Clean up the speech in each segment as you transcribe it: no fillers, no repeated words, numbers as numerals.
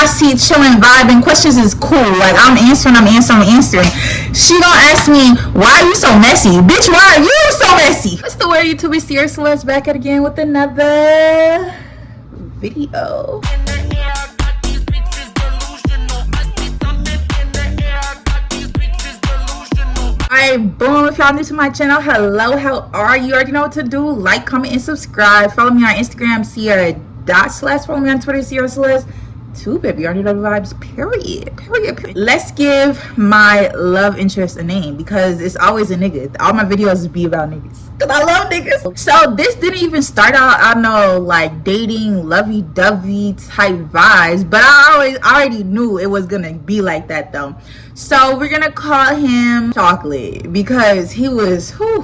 seat, chilling, vibing. Questions is cool. Like, I'm answering. She gonna ask me, why are you so messy? Bitch, why are you so messy? What's the word, YouTube? It's Ciara Celeste back at again with another video. Alright, boom. If y'all new to my channel, hello, how are you? Already know what to do. Like, comment, and subscribe. Follow me on Instagram, Ciara.Celeste. Follow me on Twitter, Ciara Celeste. Too, baby. You already know the vibes. Period. Let's give my love interest a name, because it's always a nigga. All my videos be about niggas, because I love niggas. So this didn't even start out, I know, like dating, lovey-dovey type vibes, but I already knew it was gonna be like that though. So we're gonna call him Chocolate, because he was, whew.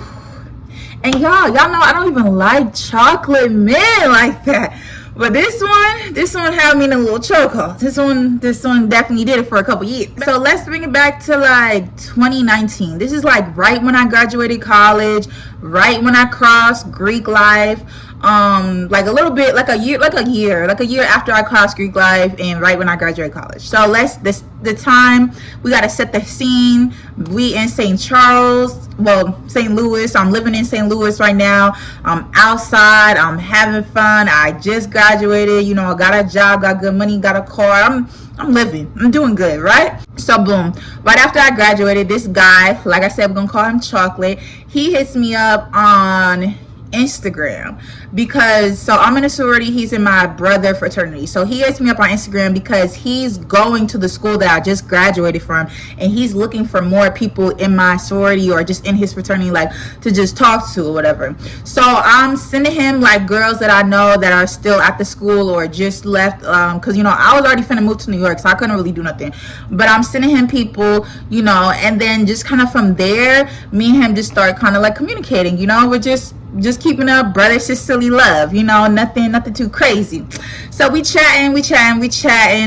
And y'all know I don't even like chocolate men like that. But this one had me in a little chokehold. This one definitely did it for a couple years. So let's bring it back to like 2019. This is like right when I graduated college, right when I crossed Greek life. Like a little bit, like a year after I crossed Greek life, and right when I graduated college. So the time, we gotta set the scene. We in St. Charles, well, St. Louis. I'm living in St. Louis right now. I'm outside, I'm having fun. I just graduated, you know, I got a job, got good money, got a car. I'm living, I'm doing good, right? So boom, right after I graduated, this guy, like I said, we're gonna call him Chocolate, he hits me up on Instagram, because so I'm in a sorority, he's in my brother fraternity. So he hits me up on Instagram because he's going to the school that I just graduated from, and he's looking for more people in my sorority or just in his fraternity, like to just talk to or whatever. So I'm sending him like girls that I know that are still at the school or just left, because you know I was already finna move to New York, so I couldn't really do nothing. But I'm sending him people, you know, and then just kind of from there, me and him just start kind of like communicating, you know. We're just keeping up brother sisterly love, you know, nothing too crazy. So we chatting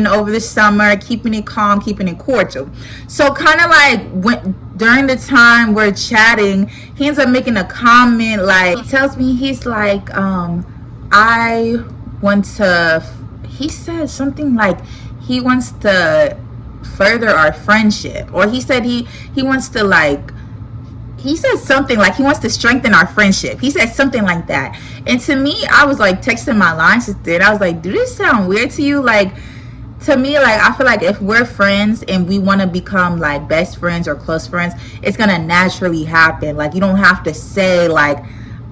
over the summer, keeping it calm, keeping it cordial. So kind of like during the time we're chatting, he ends up making a comment, like he tells me, he's like, he said something like he wants to further our friendship, or he said he wants to like, he said something like he wants to strengthen our friendship. He said something like that. And to me, I was like texting my line sister, and I was like, do this sound weird to you? Like, to me, like, I feel like if we're friends and we want to become like best friends or close friends, it's gonna naturally happen. Like, you don't have to say like,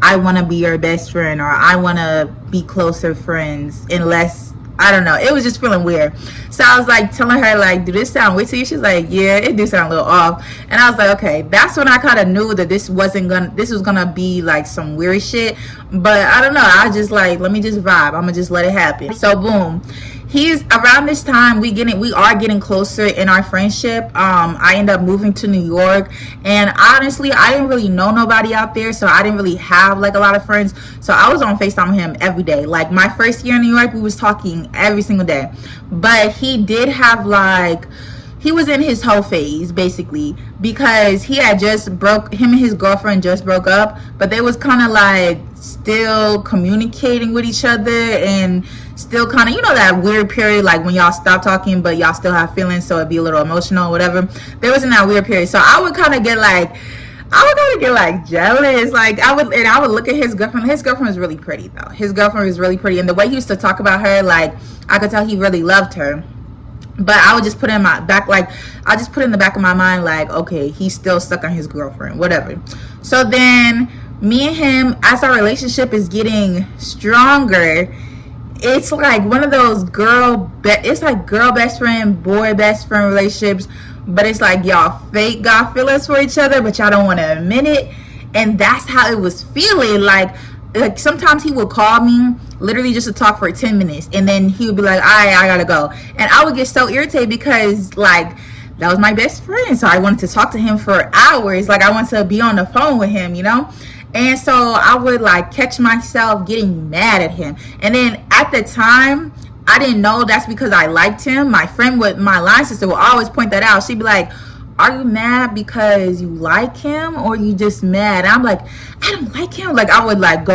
I want to be your best friend or I want to be closer friends, unless, I don't know, it was just feeling weird. So I was like telling her, like, do this sound weird to you? She's like, yeah, it do sound a little off. And I was like, okay. That's when I kind of knew that this was gonna be like some weird shit. But I don't know, I just like, let me just vibe, I'm gonna just let it happen. So boom, he's around this time, we are getting closer in our friendship. I end up moving to New York, and honestly, I didn't really know nobody out there, so I didn't really have like a lot of friends. So I was on FaceTime with him every day. Like my first year in New York, we was talking every single day. But he did have like, he was in his whole phase basically, because he had him and his girlfriend just broke up, but they was kind of like still communicating with each other, and still kind of, you know, that weird period like when y'all stop talking but y'all still have feelings, so it'd be a little emotional or whatever. They was in that weird period. So I would kind of get like, jealous. Like I would look at his girlfriend. His girlfriend was really pretty though. His girlfriend was really pretty, and the way he used to talk about her, like I could tell he really loved her. But I would just put in my back, like I just put in the back of my mind, like, okay, he's still stuck on his girlfriend, whatever. So then me and him, as our relationship is getting stronger, it's like one of those girl best friend, boy best friend relationships, but it's like y'all fake got feelings for each other, but y'all don't want to admit it. And that's how it was feeling. Like sometimes he would call me literally just to talk for 10 minutes, and then he would be like, all right, I gotta go. And I would get so irritated, because like that was my best friend, so I wanted to talk to him for hours. Like I wanted to be on the phone with him, you know. And so I would like catch myself getting mad at him. And then at the time, I didn't know that's because I liked him. My friend with my line sister would always point that out. She'd be like, are you mad because you like him, or you just mad? And I'm like, I don't like him. Like I would like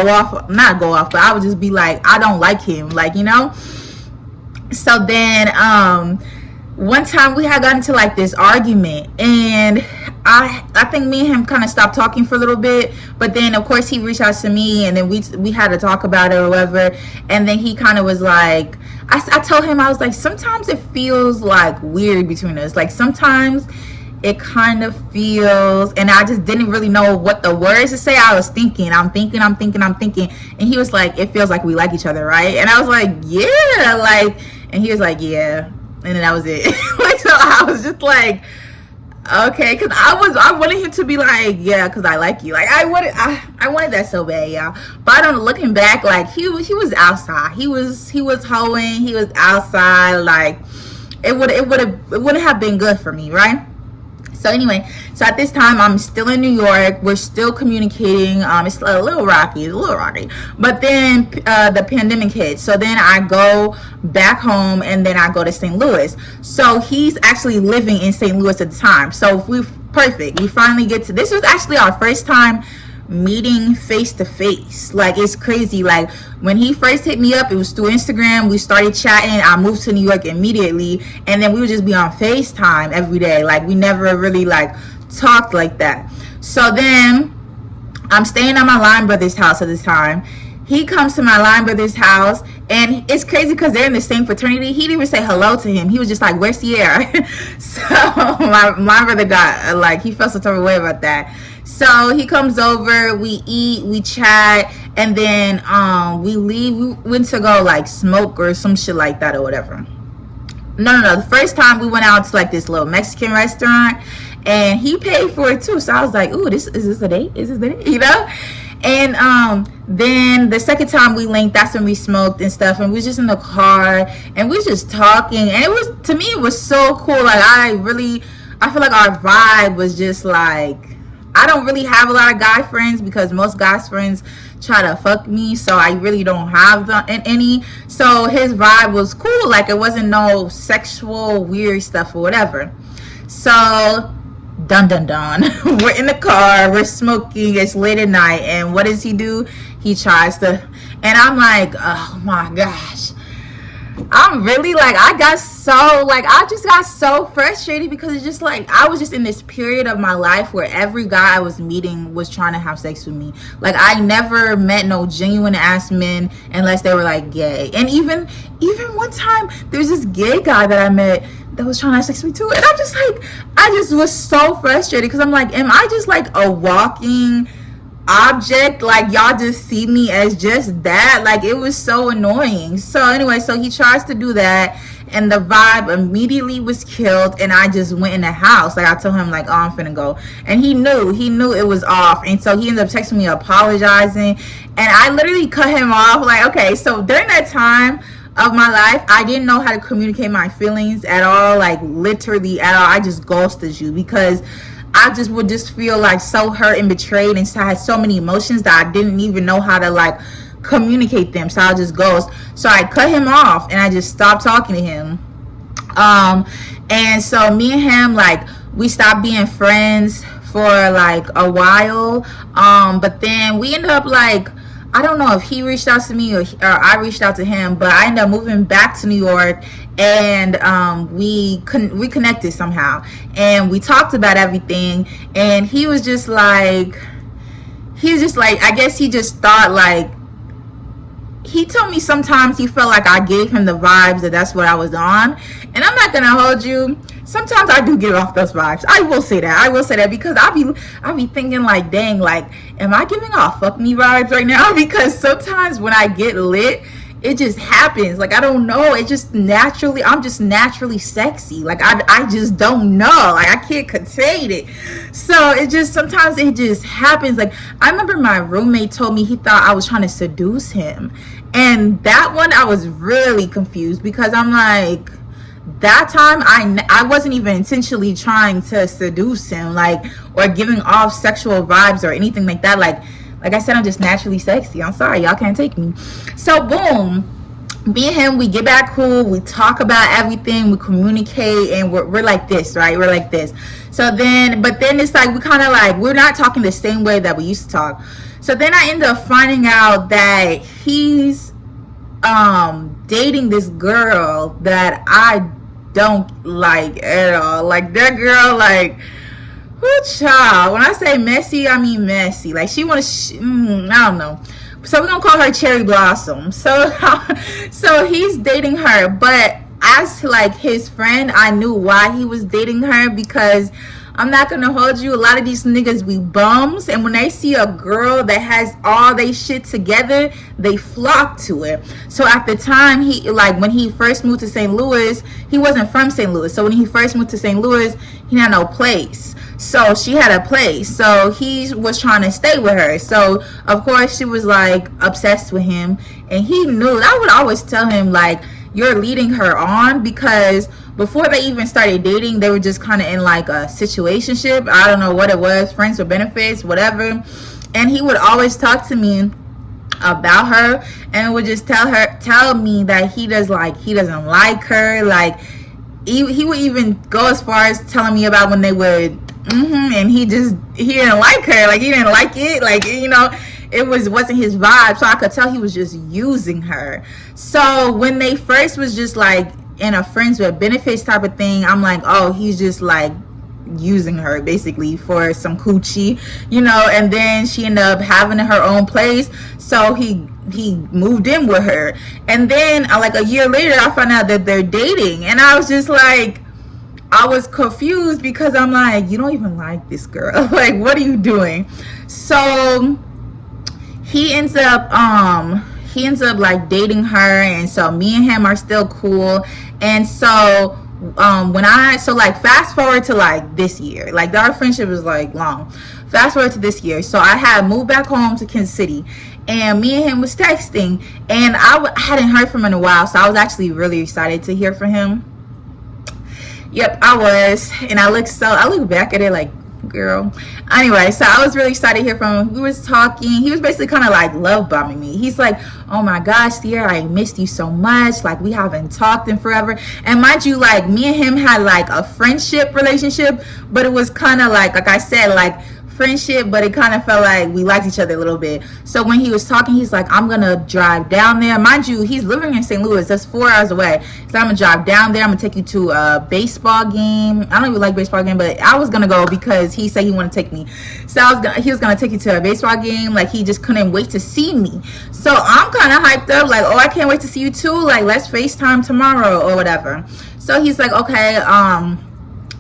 not go off, but I would just be like, I don't like him, like, you know. So then one time we had gotten into like this argument, and I think me and him kind of stopped talking for a little bit, but then of course he reached out to me, and then we had to talk about it or whatever. And then he kind of was like, I told him, I was like, sometimes it feels like weird between us, like sometimes it kind of feels, and I just didn't really know what the words to say. I was thinking, I'm thinking, and he was like, it feels like we like each other, right? And I was like, yeah, like, and he was like, yeah, and then that was it. Like, so I was just like, okay, because I wanted him to be like, yeah, because I like you, like I wanted that so bad, y'all. But I don't, looking back, like he was outside, he was hoeing, he was outside, like it wouldn't have been good for me, right? So anyway, so at this time I'm still in New York. We're still communicating. It's a little rocky, but then the pandemic hit. So then I go back home, and then I go to St. Louis. So he's actually living in St. Louis at the time. So we finally get to, this was actually our first time meeting face to face. Like, it's crazy. Like, when he first hit me up, it was through Instagram. We started chatting. I moved to New York immediately, and then we would just be on FaceTime every day. Like, we never really like talked like that. So then I'm staying at my line brother's house at this time. He comes to my line brother's house, and it's crazy because they're in the same fraternity. He didn't even say hello to him. He was just like, where's Ciara? So my brother got like, he felt some type of way about that. So he comes over, we eat, we chat, and then we leave. We went to go like smoke or some shit like that or whatever. No. The first time we went out to like this little Mexican restaurant, and he paid for it too. So I was like, ooh, is this a date? Is this a date? You know? And then the second time we linked, that's when we smoked and stuff, and we was just in the car, and we was just talking, and it was, to me, it was so cool. Like, I feel like our vibe was just like, I don't really have a lot of guy friends because most guys friends try to fuck me, so I really don't have any. So his vibe was cool. Like, it wasn't no sexual weird stuff or whatever. So dun we're in the car, we're smoking, it's late at night, and what does he do? He tries to, and I'm like, oh my gosh, I'm really like, I just got so frustrated because it's just like, I was just in this period of my life where every guy I was meeting was trying to have sex with me. Like, I never met no genuine ass men unless they were like gay. And even one time, there's this gay guy that I met that was trying to have sex with me too, and I'm just like, I just was so frustrated because I'm like, am I just like a walking object? Like, y'all just see me as just that? Like, it was so annoying. So anyway, so he tries to do that, and the vibe immediately was killed, and I just went in the house. Like, I told him like, oh, I'm finna go, and he knew it was off, and so he ended up texting me apologizing, and I literally cut him off. Like, okay, so during that time of my life, I didn't know how to communicate my feelings at all, like literally at all. I just ghosted you because I just would just feel like so hurt and betrayed, and so I had so many emotions that I didn't even know how to like communicate them. So I just ghost. So I cut him off, and I just stopped talking to him. And so me and him, like, we stopped being friends for like a while. But then we ended up like, I don't know if he reached out to me or I reached out to him, but I ended up moving back to New York, and we connected somehow, and we talked about everything, and he was just like, I guess he just thought like, he told me sometimes he felt like I gave him the vibes that's what I was on, and I'm not gonna hold you. Sometimes I do get off those vibes. I will say that because I'll be thinking like, dang, like, am I giving off fuck me vibes right now? Because sometimes when I get lit, it just happens. Like, I don't know. It just naturally, I'm just naturally sexy. Like, I just don't know. Like, I can't contain it. So it just, sometimes it just happens. Like, I remember my roommate told me he thought I was trying to seduce him. And that one, I was really confused because I'm like, that time I wasn't even intentionally trying to seduce him, like, or giving off sexual vibes or anything like that. Like I said, I'm just naturally sexy. I'm sorry, y'all can't take me. So boom, me and him, we get back cool, we talk about everything, we communicate, and we're like this, right? We're like this. So then, but then it's like, we kind of like, we're not talking the same way that we used to talk. So then I end up finding out that he's dating this girl that I don't like at all. Like, that girl, like, whoo, child. When I say messy, I mean messy. Like, she wants, I don't know. So we're gonna call her Cherry Blossom. So he's dating her, but as like his friend, I knew why he was dating her, because I'm not gonna hold you, a lot of these niggas be bums, and when they see a girl that has all they shit together, they flock to it. So at the time, when he first moved to St. Louis, he wasn't from St. Louis. So when he first moved to St. Louis, he had no place. So she had a place. So he was trying to stay with her. So of course she was like obsessed with him, and he knew. I would always tell him, like, you're leading her on, because before they even started dating, they were just kind of in like a situationship. I don't know what it was, friends with benefits, whatever. And he would always talk to me about her, and would just tell me that he doesn't like her. Like, he would even go as far as telling me about when they would and he didn't like her. Like, he didn't like it. Like, it wasn't his vibe. So I could tell he was just using her. So when they first was just like in a friends with benefits type of thing, I'm like, oh, he's just like using her basically for some coochie, and then she ended up having her own place. So he moved in with her, and then like a year later I found out that they're dating, and I was just like, I was confused, because I'm like, you don't even like this girl. Like, what are you doing? So he ends up like dating her, and so me and him are still cool. And so like fast forward to like this year, like our friendship is like long. Fast forward to this year, so I had moved back home to Kansas City, and me and him was texting, and I hadn't heard from him in a while, so I was actually really excited to hear from him. Yep, I was, and I look back at it like, girl. Anyway, so I was really excited to hear from him. We was talking. He was basically kind of like love bombing me. He's like, oh my gosh, Ciara, I missed you so much. Like, we haven't talked in forever. And mind you, like, me and him had like a friendship relationship, but it was kind of like I said, like friendship, but it kind of felt like we liked each other a little bit. So when he was talking, he's like, I'm gonna drive down there. Mind you, he's living in St. Louis. That's 4 hours away. So I'm gonna drive down there. I'm gonna take you to a baseball game. I don't even like baseball game, but I was gonna go because he said he wanted to take me. So he was gonna take you to a baseball game. Like, he just couldn't wait to see me. So I'm kind of hyped up, like, oh, I can't wait to see you too. Like, let's FaceTime tomorrow or whatever. So he's like, okay,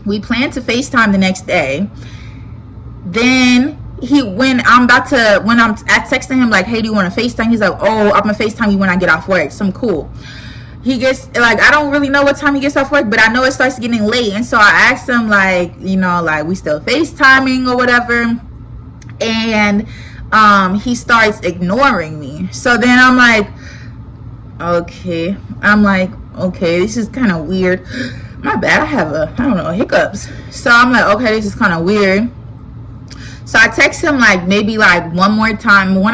we plan to FaceTime the next day. Then when I'm texting him like, hey, do you want to FaceTime? He's like, oh, I'm gonna FaceTime you when I get off work. So I'm cool. He gets, like, I don't really know what time he gets off work, but I know it starts getting late. And so I asked him, like, like, we still FaceTiming or whatever. And he starts ignoring me. So then I'm like, okay. This is kind of weird. My bad, I have hiccups. So I'm like, okay, this is kind of weird. So I text him like maybe like one or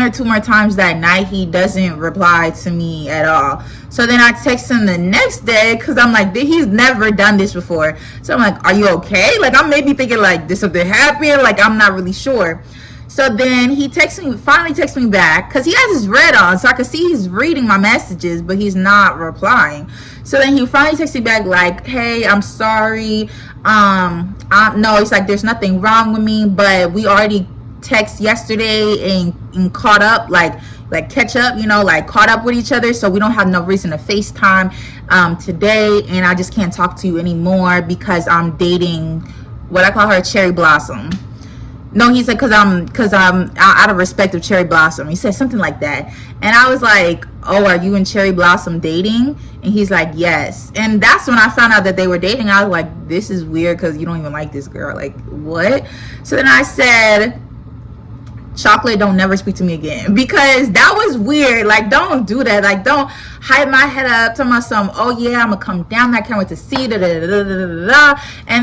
two more times that night. He doesn't reply to me at all. So then I text him the next day, because I'm like, he's never done this before. So I'm like, are you okay? Like, I'm maybe thinking like, did something happen? Like, I'm not really sure. So then he finally texts me back, because he has his red on, so I can see he's reading my messages, but he's not replying. So then he finally texts me back like, hey, I'm sorry. No, it's like, there's nothing wrong with me, but we already texted yesterday and caught up, like catch up, like caught up with each other, so we don't have no reason to FaceTime today, and I just can't talk to you anymore because I'm dating what I call her Cherry Blossom. No, he said, because I'm out of respect of Cherry Blossom. He said something like that. And I was like, oh, are you and Cherry Blossom dating? And he's like, yes. And that's when I found out that they were dating. I was like, this is weird, because you don't even like this girl. Like, what? So then I said, chocolate, don't never speak to me again, because that was weird. Like, don't do that. Like, don't hype my head up, talking about some, oh yeah, I'm gonna come down there, I can't wait to see, and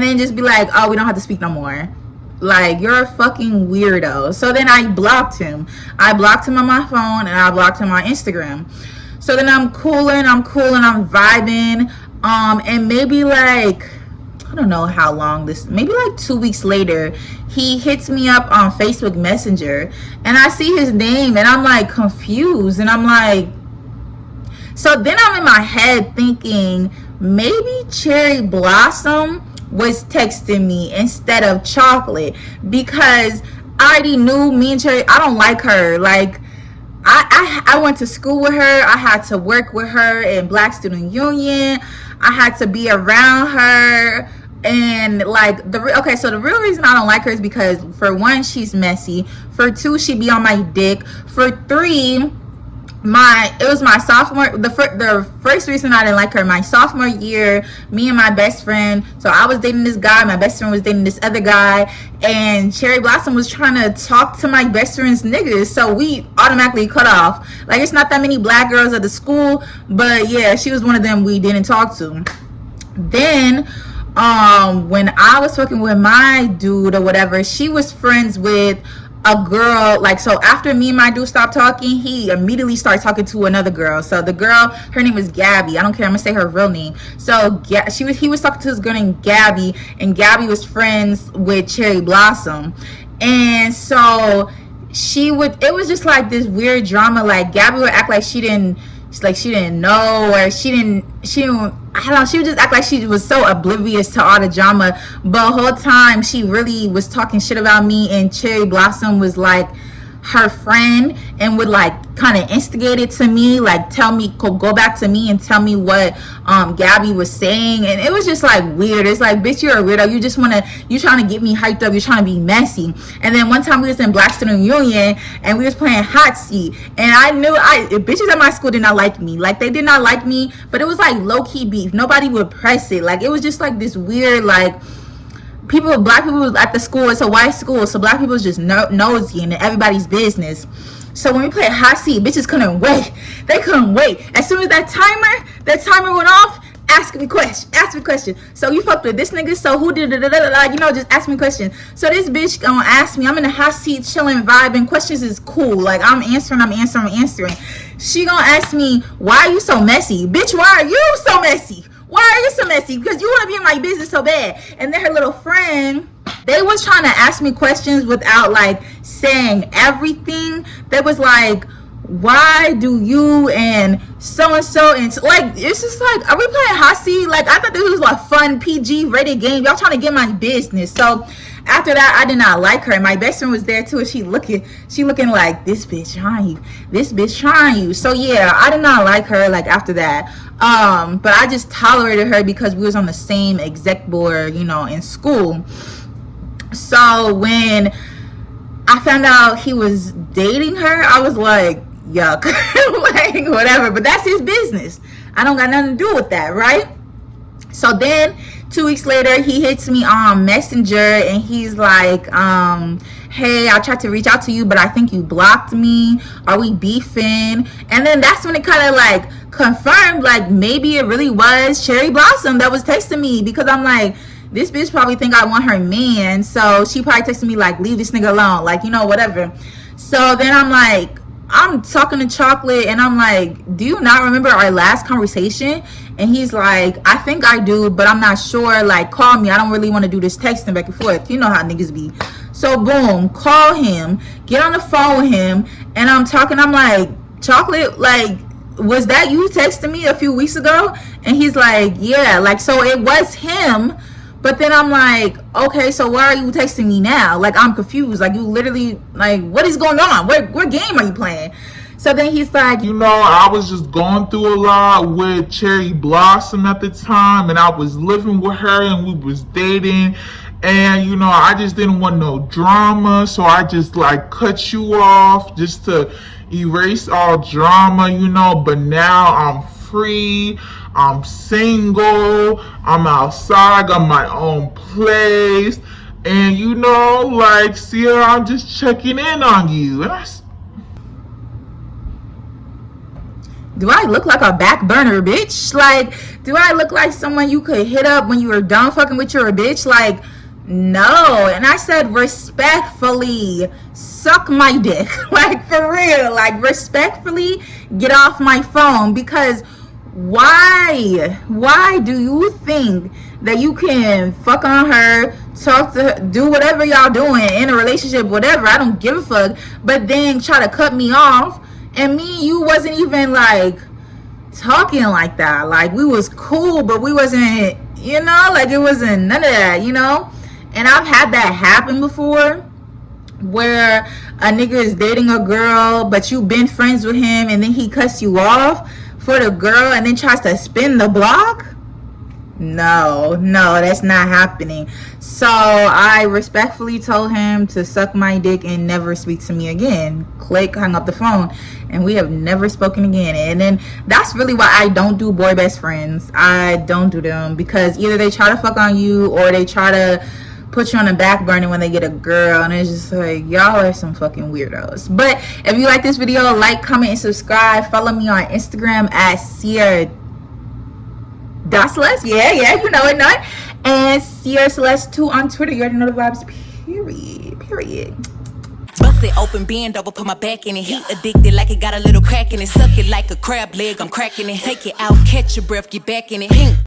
then just be like, oh, we don't have to speak no more. Like, you're a fucking weirdo. So then I blocked him. I blocked him on my phone, and I blocked him on Instagram. So then I'm cooling, I'm vibing. And maybe like, I don't know how long maybe like 2 weeks later, he hits me up on Facebook Messenger, and I see his name, and I'm like confused, and I'm like, So then I'm in my head thinking maybe Cherry Blossom was texting me instead of Chocolate, because I already knew me and Cherry, I don't like her. Like, I went to school with her. I had to work with her in Black Student Union. I had to be around her. And like so the real reason I don't like her is because, for one, she's messy. For two, she be on my dick. For three, it was my sophomore, the first reason I didn't like her, my sophomore year, me and my best friend, so I was dating this guy, my best friend was dating this other guy, and Cherry Blossom was trying to talk to my best friend's niggas, so we automatically cut off. Like, it's not that many black girls at the school, but yeah, she was one of them we didn't talk to. Then when I was talking with my dude or whatever, she was friends with a girl. Like, so after me and my dude stopped talking, he immediately started talking to another girl. So the girl, her name was Gabby. I don't care, I'm gonna say her real name. So he was talking to this girl named Gabby, and Gabby was friends with Cherry Blossom. And so it was just like this weird drama. Like, Gabby would act like she didn't know, or she didn't I don't know, she would just act like she was so oblivious to all the drama, but the whole time she really was talking shit about me, and Cherry Blossom was like her friend and would like kind of instigate it to me, like tell me, go back to me and tell me what Gabby was saying. And it was just like weird. It's like, bitch, you're a weirdo. You trying to get me hyped up, you're trying to be messy. And then one time we was in Black Student Union and we was playing hot seat, and I knew bitches at my school did not like me. Like, they did not like me, but it was like low-key beef. Nobody would press it. Like, it was just like this weird, like, black people was at the school. It's a white school, so black people was just nosy and everybody's business. So when we played hot seat, bitches couldn't wait. They couldn't wait. As soon as that timer went off, ask me question. So you fucked with this nigga, so who did just ask me questions. So this bitch gonna ask me, I'm in the hot seat chilling, vibing, questions is cool, like I'm answering. She gonna ask me, why are you so messy? Bitch, why are you so messy? Why are you so messy? Because you want to be in my business so bad. And then her little friend, they was trying to ask me questions without like saying everything. They was like, why do you and so and like, it's just like, are we playing hot seat? Like, I thought this was like fun PG rated game. Y'all trying to get my business. So after that, I did not like her. And my best friend was there too, and she looking like, this bitch trying you. So yeah, I did not like her, like, after that. But I just tolerated her because we was on the same exec board, in school. So when I found out he was dating her, I was like, yuck. Like, whatever, but that's his business. I don't got nothing to do with that, right? So then 2 weeks later, he hits me on Messenger and he's like, hey, I tried to reach out to you, but I think you blocked me. Are we beefing? And then that's when it kind of like confirmed, like, maybe it really was Cherry Blossom that was texting me, because I'm like, this bitch probably think I want her man, so she probably texted me like, leave this nigga alone, like, whatever. So then I'm talking to Chocolate and I'm like, do you not remember our last conversation? And he's like, I think I do, but I'm not sure. Like, call me. I don't really want to do this texting back and forth. You know how niggas be. So boom, call him, get on the phone with him, and I'm talking. I'm like, Chocolate, like, was that you texting me a few weeks ago? And he's like, yeah. Like, so it was him. But then I'm like, okay, so why are you texting me now? Like, I'm confused. Like, you literally, like, what is going on? What game are you playing? So then he's like, I was just going through a lot with Cherry Blossom at the time, and I was living with her, and we was dating, and, I just didn't want no drama, so I just, like, cut you off just to erase all drama, but now I'm free, I'm single, I'm outside, I got my own place, and like, Ciara, I'm just checking in on you. And do I look like a back burner bitch? Like, do I look like someone you could hit up when you were done fucking with your bitch? Like, no. And I said, respectfully, suck my dick. Like, for real. Like, respectfully, get off my phone. Because why do you think that you can fuck on her, talk to her, do whatever y'all doing in a relationship, whatever, I don't give a fuck, but then try to cut me off, and you wasn't even like talking like that. Like, we was cool, but we wasn't, you know, like, it wasn't none of that, you know. And I've had that happen before, where a nigga is dating a girl, but you've been friends with him, and then he cuts you off for the girl and then tries to spin the block. No, that's not happening. So I respectfully told him to suck my dick and never speak to me again. Click, hung up the phone, and we have never spoken again. And then that's really why I don't do boy best friends. I don't do them, because either they try to fuck on you or they try to put you on the back burner when they get a girl, and it's just like, y'all are some fucking weirdos. But if you like this video, like, comment, and subscribe. Follow me on Instagram at Ciara Celeste, yeah, you know it, not. And Ciara Celeste 2 on Twitter. You already know the vibes. Period. Bust it open, bend over, put my back in it. He addicted like it got a little crack in it. Suck it like a crab leg, I'm cracking it. Take it out, catch your breath, get back in it.